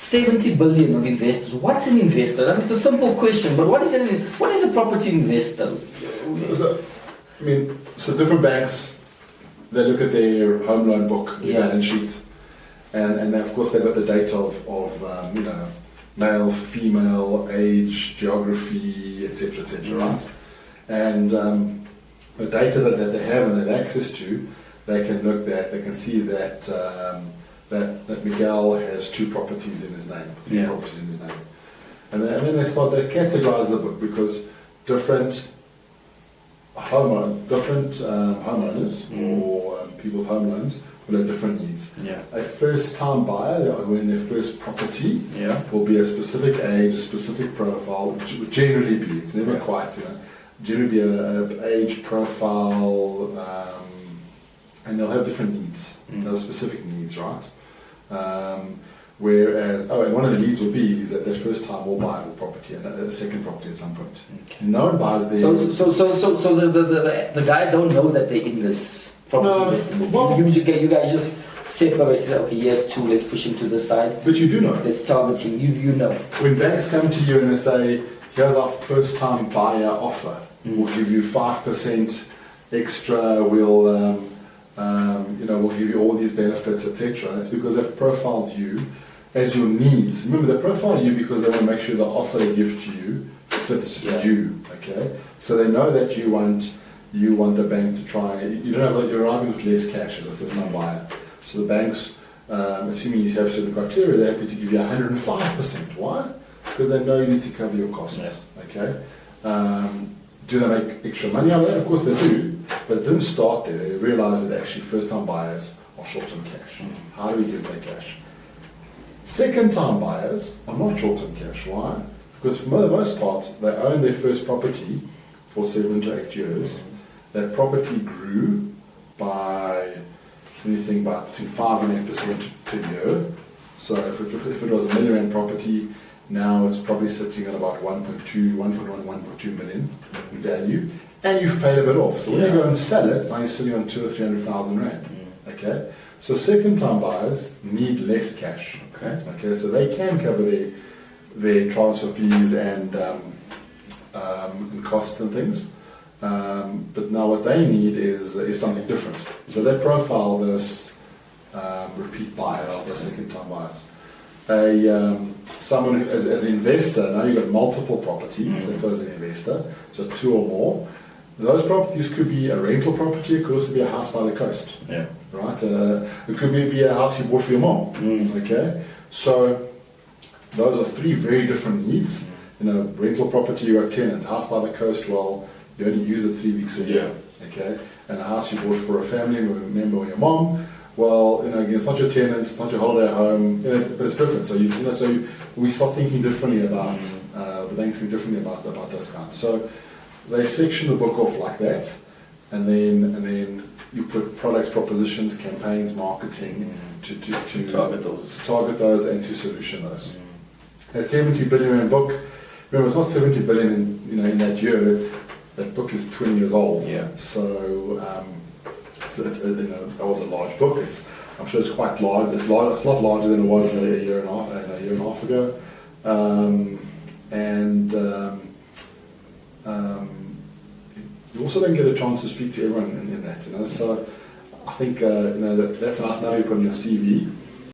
70 billion of investors. What's an investor? I mean, it's a simple question, but what is a property investor? So different banks, they look at their home loan book, their balance sheet, and of course they've got the data of male, female, age, geography, etc., right? And the data that they have and they have access to, they can see that that Miguel has 2 properties in his name, 3 properties in his name, and then they categorize the book because different homeowners or people with home loans will have different needs. A first-time buyer, when their first property, will be a specific age, a specific profile, which would generally be, it's never quite, generally be a age profile, and they'll have different needs. They'll have specific needs, right? Whereas, and one of the needs will be is that their first time will buy a property and a second property at some point. Okay. No one buys their... So the guys don't know that they're in this property investing. Well, you guys just separate, say, okay, here's 2, let's push him to this side. But you do know. Let's target him, you know. When banks come to you and they say, here's our first time buyer offer, we'll give you 5% extra, we'll give you all these benefits, etc. It's because they've profiled you as your needs. Remember, they profile you because they want to make sure the offer they give to you fits you. Okay, so they know that you want the bank to try. You're arriving with less cash as a first-time buyer. So the banks, assuming you have certain criteria, they're happy to give you 105%. Why? Because they know you need to cover your costs. Okay. Do they make extra money out of that? Of course they do, but it didn't start there. They realized that actually first-time buyers are short on cash. How do we give their cash? Second-time buyers are not short on cash. Why? Because for the most part, they own their first property for 7 to 8 years. That property grew by anything by between 5 and 8% per year. So if it was a £1 million property, now it's probably sitting at about 1.1, 1.2 million in value, and you've paid a bit off. So when you go and sell it, now you're sitting on 200,000 or 300,000 rand. Okay, so second-time buyers need less cash. Okay, so they can cover their transfer fees and costs and things. But now what they need is something different. So they profile this repeat buyers, the second-time buyers. Someone who, as an investor, now you've got multiple properties, that's as an investor, so 2 or more. Those properties could be a rental property, it could also be a house by the coast. Right? It could be a house you bought for your mom. Okay? So those are 3 very different needs. Rental property, you're a tenant. House by the coast, well, you only use it 3 weeks a year. Okay? And a house you bought for a family member or your mom, well, again, it's not your tenant, it's not your holiday home, but it's different. So so we start thinking differently about the banks think differently about those kinds. So they section the book off like that, and then you put products, propositions, campaigns, marketing to target those and to solution those. That 70 billion book. Remember, it's not 70 billion in that year. That book is 20 years old. So. That was a large book. I'm sure it's quite large. It's a lot larger than it was a year and a half ago. You also don't get a chance to speak to everyone in that. So I think that's nice. Now you put on your CV.